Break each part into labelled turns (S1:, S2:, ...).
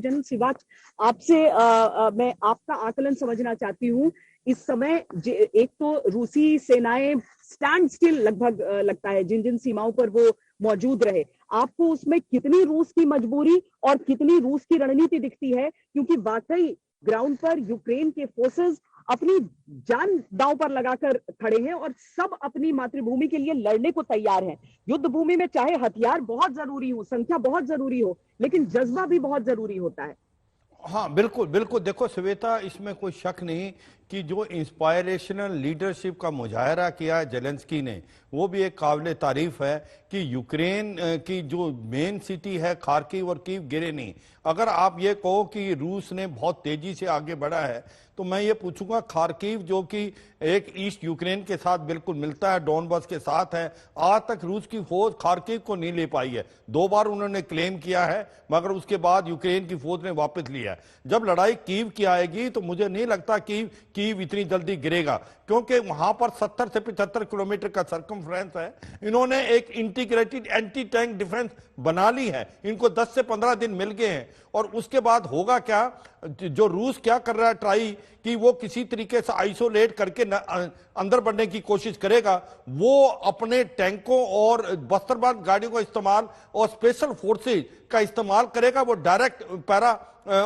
S1: General Siwach, आपसे मैं आपका आकलन समझना चाहती हूँ। इस समय एक तो रूसी सेनाएं स्टैंड स्टिल लगभग लगता है, जिन जिन सीमाओं पर वो मौजूद रहे, आपको उसमें कितनी रूस की मजबूरी और कितनी रूस की रणनीति दिखती है? क्योंकि वाकई ग्राउंड पर यूक्रेन के फोर्सेस अपनी जान दांव पर लगाकर खड़े हैं और सब अपनी मातृभूमि के लिए लड़ने को तैयार हैं। युद्ध भूमि में चाहे हथियार बहुत जरूरी हो, संख्या बहुत जरूरी हो, लेकिन जज्बा भी बहुत जरूरी होता है।
S2: हाँ बिल्कुल बिल्कुल, देखो श्वेता, इसमें कोई शक नहीं कि जो इंस्पायरेशनल लीडरशिप का मुजाहरा किया जेलेंस्की ने, वो भी एक काबिल तारीफ है कि यूक्रेन की जो मेन सिटी है खार्किव और कीव गिरे नहीं। अगर आप ये कहो कि रूस ने बहुत तेजी से आगे बढ़ा है, तो मैं ये पूछूंगा खार्किव जो कि एक ईस्ट यूक्रेन के साथ बिल्कुल मिलता है, डॉनबास के साथ है, आज तक रूस की फौज खार्किव को नहीं ले पाई है। 2 बार उन्होंने क्लेम किया है, मगर उसके बाद यूक्रेन की फौज ने वापस लिया है। जब लड़ाई कीव की आएगी तो मुझे नहीं लगता कि कीव इतनी जल्दी गिरेगा, क्योंकि वहां पर 70 से 75 किलोमीटर का सर्कमफ्रेंस है। इन्होंने एक इंटीग्रेटेड एंटी टैंक डिफेंस बना ली है, इनको 10 से 15 दिन मिल गए हैं। और उसके बाद होगा क्या, जो रूस क्या कर रहा है ट्राई, कि वो किसी तरीके से आइसोलेट करके अंदर बढ़ने की कोशिश करेगा। वो अपने टैंकों और बस्तरबंद गाड़ियों का इस्तेमाल और स्पेशल फोर्सेज का इस्तेमाल करेगा। वो डायरेक्ट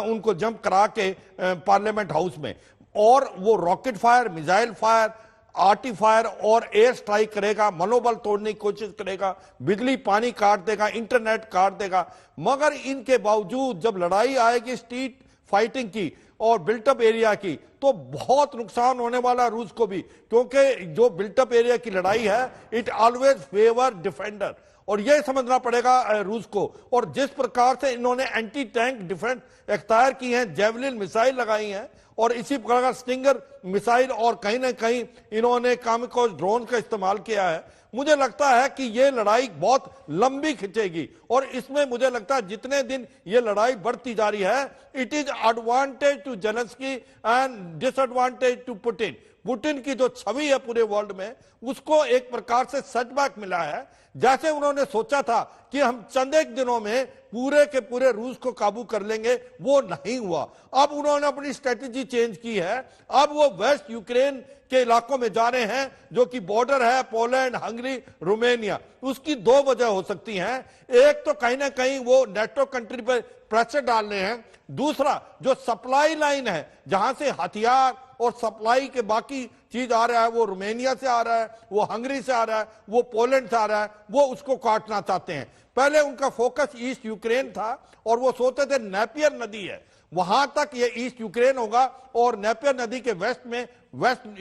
S2: उनको जंप करा के पार्लियामेंट हाउस में, और वो rocket fire, missile fire, arty fire और एयर स्ट्राइक करेगा, मनोबल तोड़ने की कोशिश करेगा, बिजली पानी काट देगा, इंटरनेट काट देगा। मगर इनके बावजूद जब लड़ाई आएगी स्ट्रीट फाइटिंग की और बिल्टअप एरिया की, तो बहुत नुकसान होने वाला रूस को भी, क्योंकि जो बिल्टअप एरिया की लड़ाई है, इट ऑलवेज फेवर डिफेंडर, और यह समझना पड़ेगा रूस को। और जिस प्रकार से इन्होंने एंटी टैंक डिफेंस एक्सपायर की हैं, जेवलिन मिसाइल लगाई हैं, और इसी प्रकार स्टिंगर मिसाइल, और कहीं ना कहीं इन्होंने कामिकोज ड्रोन का इस्तेमाल किया है, मुझे लगता है कि यह लड़ाई बहुत लंबी खिंचेगी। और इसमें मुझे लगता है जितने दिन यह लड़ाई बढ़ती जा रही है, it is advantage to Zelensky and disadvantage to Putin. Putin की जो छवि है पूरे वर्ल्ड में, उसको एक प्रकार से सेटबैक मिला है। जैसे उन्होंने सोचा था कि हम चंद एक दिनों में पूरे के पूरे रूस को काबू कर लेंगे, वो नहीं हुआ। अब उन्होंने अपनी स्ट्रेटेजी चेंज की है। अब वो वेस्ट यूक्रेन के इलाकों में जा रहे हैं, जो कि बॉर्डर है पोलैंड, हंगरी, रोमानिया। उसकी 2 वजह हो सकती हैं। एक तो कहीं ना कहीं वो नेटो कंट्री पर प्रेशर डाल रहे हैं, दूसरा जो सप्लाई लाइन है, जहां से हथियार और सप्लाई के बाकी चीज आ रहा है, वो रोमानिया से आ रहा है, वो हंगरी से आ रहा है, वो पोलैंड से आ रहा है, वो उसको काटना चाहते हैं। पहले उनका फोकस ईस्ट यूक्रेन था, और वो सोचते थे नेपियर नदी है, वहां तक ये ईस्ट यूक्रेन होगा, और नेपियर नदी के वेस्ट में वेस्ट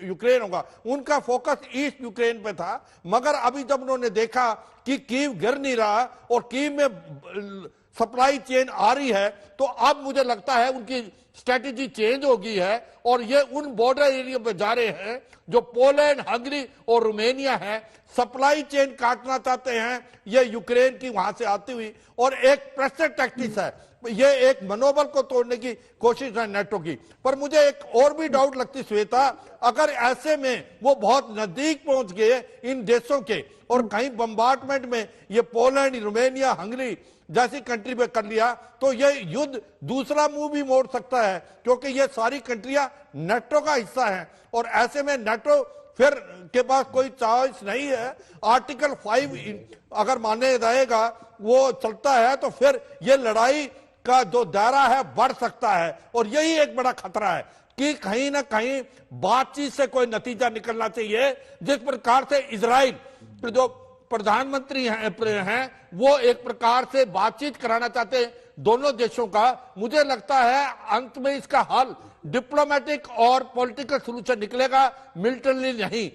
S2: यूक्रेन होगा। उनका फोकस ईस्ट यूक्रेन पे था। मगर अभी जब उन्होंने देखा कि कीव गिर नहीं रहा और कीव में सप्लाई चेन आ रही है, तो अब मुझे लगता है उनकी स्ट्रेटेजी चेंज हो गई है, और ये उन बॉर्डर एरिया पे जा रहे हैं जो पोलैंड, हंगरी और रोमानिया है। सप्लाई चेन काटना चाहते हैं ये यूक्रेन की वहां से आती हुई, और एक प्रेशर टैक्टिक्स है, ये एक मनोबल को तोड़ने की कोशिश है नेटो की। पर मुझे एक और भी डाउट लगती श्वेता, अगर ऐसे में वो बहुत नजदीक पहुंच गए इन देशों के, और कहीं बम्बार्टमेंट में ये पोलैंड, रोमानिया, हंगरी जैसी कंट्री पे कर लिया, तो ये युद्ध दूसरा मुंह भी मोड़ सकता है, क्योंकि ये सारी कंट्रियां नेटो का हिस्सा हैं। और ऐसे में नेटो फिर के पास कोई चॉइस नहीं है। आर्टिकल 5 अगर माने जाएगा, वो चलता है, तो फिर ये लड़ाई का जो दायरा है बढ़ सकता है। और यही एक बड़ा खतरा है कि कहीं ना कहीं बातचीत से कोई नतीजा निकलना चाहिए। जिस प्रकार से इजराइल जो प्रधानमंत्री हैं वो एक प्रकार से बातचीत कराना चाहते हैं दोनों देशों का, मुझे लगता है अंत में इसका हल डिप्लोमेटिक और पॉलिटिकल सॉल्यूशन निकलेगा, मिलिटरी नहीं।